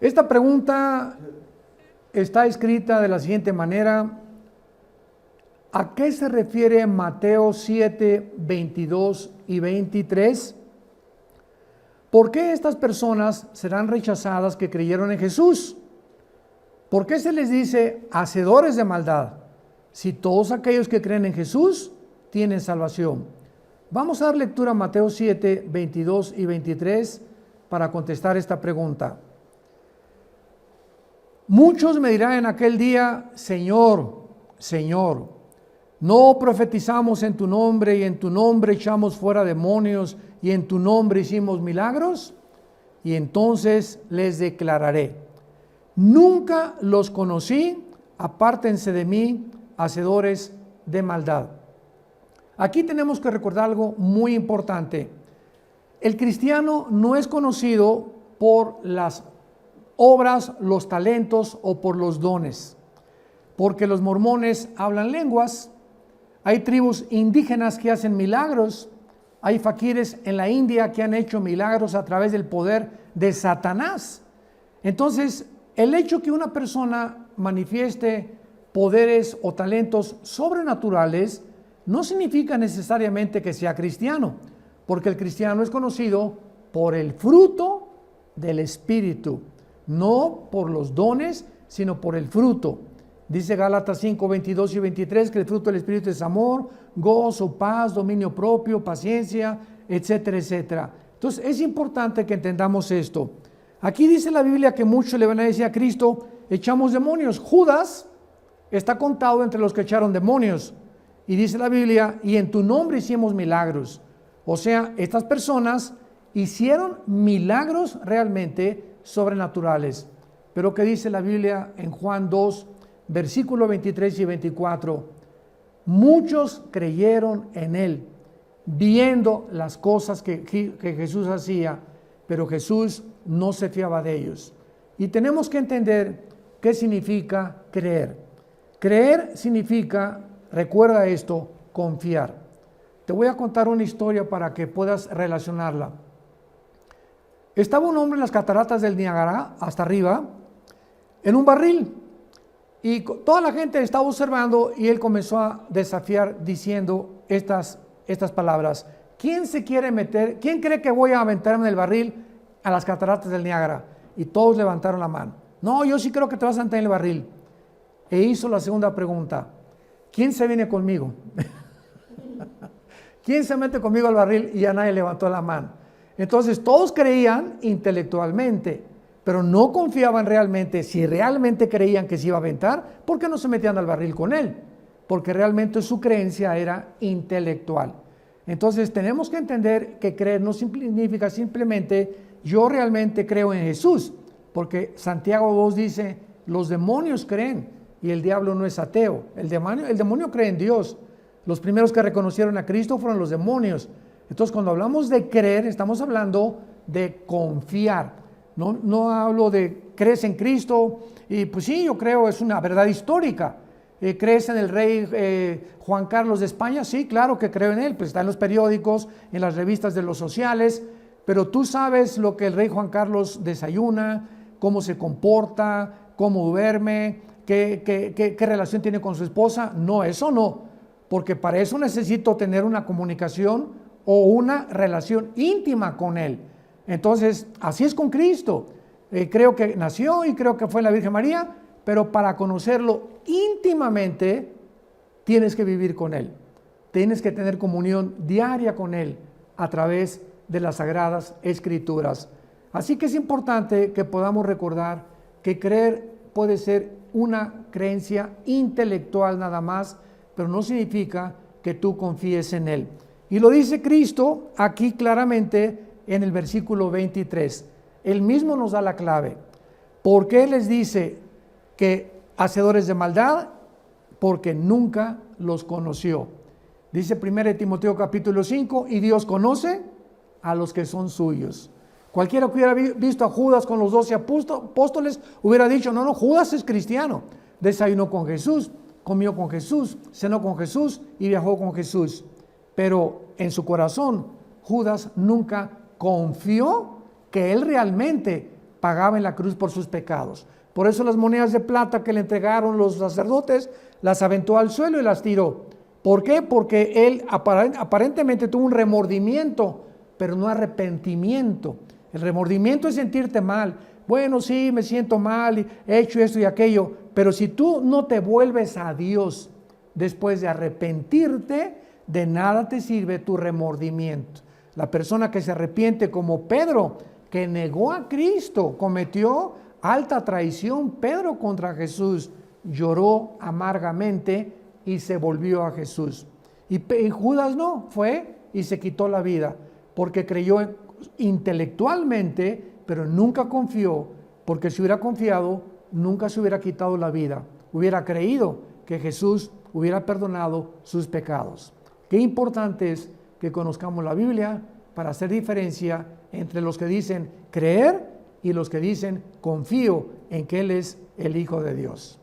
Esta pregunta está escrita de la siguiente manera. ¿A qué se refiere Mateo 7, 22 y 23? ¿Por qué estas personas serán rechazadas que creyeron en Jesús? ¿Por qué se les dice hacedores de maldad? Si todos aquellos que creen en Jesús tienen salvación. Vamos a dar lectura a Mateo 7, 22 y 23 para contestar esta pregunta. Muchos me dirán en aquel día: Señor, Señor, ¿no profetizamos en tu nombre y en tu nombre echamos fuera demonios y en tu nombre hicimos milagros? Y entonces les declararé: nunca los conocí, apártense de mí, hacedores de maldad. Aquí tenemos que recordar algo muy importante. El cristiano no es conocido por las obras, los talentos o por los dones, porque los mormones hablan lenguas, hay tribus indígenas que hacen milagros, hay faquires en la India que han hecho milagros a través del poder de Satanás. Entonces, el hecho que una persona manifieste poderes o talentos sobrenaturales no significa necesariamente que sea cristiano, porque el cristiano es conocido por el fruto del Espíritu, no por los dones, sino por el fruto. Dice Gálatas 5, 22 y 23 que el fruto del Espíritu es amor, gozo, paz, dominio propio, paciencia, etcétera, etcétera. Entonces es importante que entendamos esto. Aquí dice la Biblia que muchos le van a decir a Cristo: echamos demonios. Judas está contado entre los que echaron demonios. Y dice la Biblia: y en tu nombre hicimos milagros. O sea, estas personas hicieron milagros realmente sobrenaturales. Pero ¿qué dice la Biblia en Juan 2, versículos 23 y 24? Muchos creyeron en él, viendo las cosas que Jesús hacía, pero Jesús no se fiaba de ellos. Y tenemos que entender qué significa creer. Creer significa, recuerda esto, confiar. Te voy a contar una historia para que puedas relacionarla. Estaba un hombre en las cataratas del Niágara, hasta arriba, en un barril. Y toda la gente estaba observando y él comenzó a desafiar diciendo estas palabras. ¿Quién se quiere meter? ¿Quién cree que voy a aventarme en el barril a las cataratas del Niágara? Y todos levantaron la mano. No, yo sí creo que te vas a meter en el barril. E hizo la segunda pregunta. ¿Quién se viene conmigo? ¿Quién se mete conmigo al barril? Y ya nadie levantó la mano. Entonces todos creían intelectualmente, pero no confiaban realmente. Si realmente creían que se iba a aventar, ¿por qué no se metían al barril con él? Porque realmente su creencia era intelectual. Entonces tenemos que entender que creer no significa simplemente yo realmente creo en Jesús, porque Santiago 2 dice: los demonios creen y el diablo no es ateo. El demonio cree en Dios. Los primeros que reconocieron a Cristo fueron los demonios. Entonces, cuando hablamos de creer, estamos hablando de confiar. No hablo de crees en Cristo y pues sí, yo creo, es una verdad histórica. ¿Crees en el rey Juan Carlos de España? Sí, claro que creo en él, pues está en los periódicos, en las revistas de los sociales, pero tú sabes lo que el rey Juan Carlos desayuna, cómo se comporta, cómo duerme, qué relación tiene con su esposa. No, eso no, porque para eso necesito tener una comunicación o una relación íntima con él. Entonces, así es con Cristo. Creo que nació y creo que fue la Virgen María, pero para conocerlo íntimamente tienes que vivir con él. Tienes que tener comunión diaria con él a través de las Sagradas Escrituras. Así que es importante que podamos recordar que creer puede ser una creencia intelectual nada más, pero no significa que tú confíes en él. Y lo dice Cristo aquí claramente en el versículo 23. Él mismo nos da la clave. ¿Por qué les dice que hacedores de maldad? Porque nunca los conoció. Dice 1 Timoteo capítulo 5, y Dios conoce a los que son suyos. Cualquiera que hubiera visto a Judas con los 12 apóstoles hubiera dicho: no, Judas es cristiano. Desayunó con Jesús, comió con Jesús, cenó con Jesús y viajó con Jesús. Pero en su corazón, Judas nunca confió que él realmente pagaba en la cruz por sus pecados. Por eso las monedas de plata que le entregaron los sacerdotes, las aventó al suelo y las tiró. ¿Por qué? Porque él aparentemente tuvo un remordimiento, pero no arrepentimiento. El remordimiento es sentirte mal. Bueno, sí, me siento mal, he hecho esto y aquello, pero si tú no te vuelves a Dios después de arrepentirte, de nada te sirve tu remordimiento. La persona que se arrepiente, como Pedro, que negó a Cristo, cometió alta traición. Pedro contra Jesús lloró amargamente y se volvió a Jesús. Y Judas no, fue y se quitó la vida, porque creyó intelectualmente, pero nunca confió, porque si hubiera confiado, nunca se hubiera quitado la vida. Hubiera creído que Jesús hubiera perdonado sus pecados. Qué importante es que conozcamos la Biblia para hacer diferencia entre los que dicen creer y los que dicen confío en que Él es el Hijo de Dios.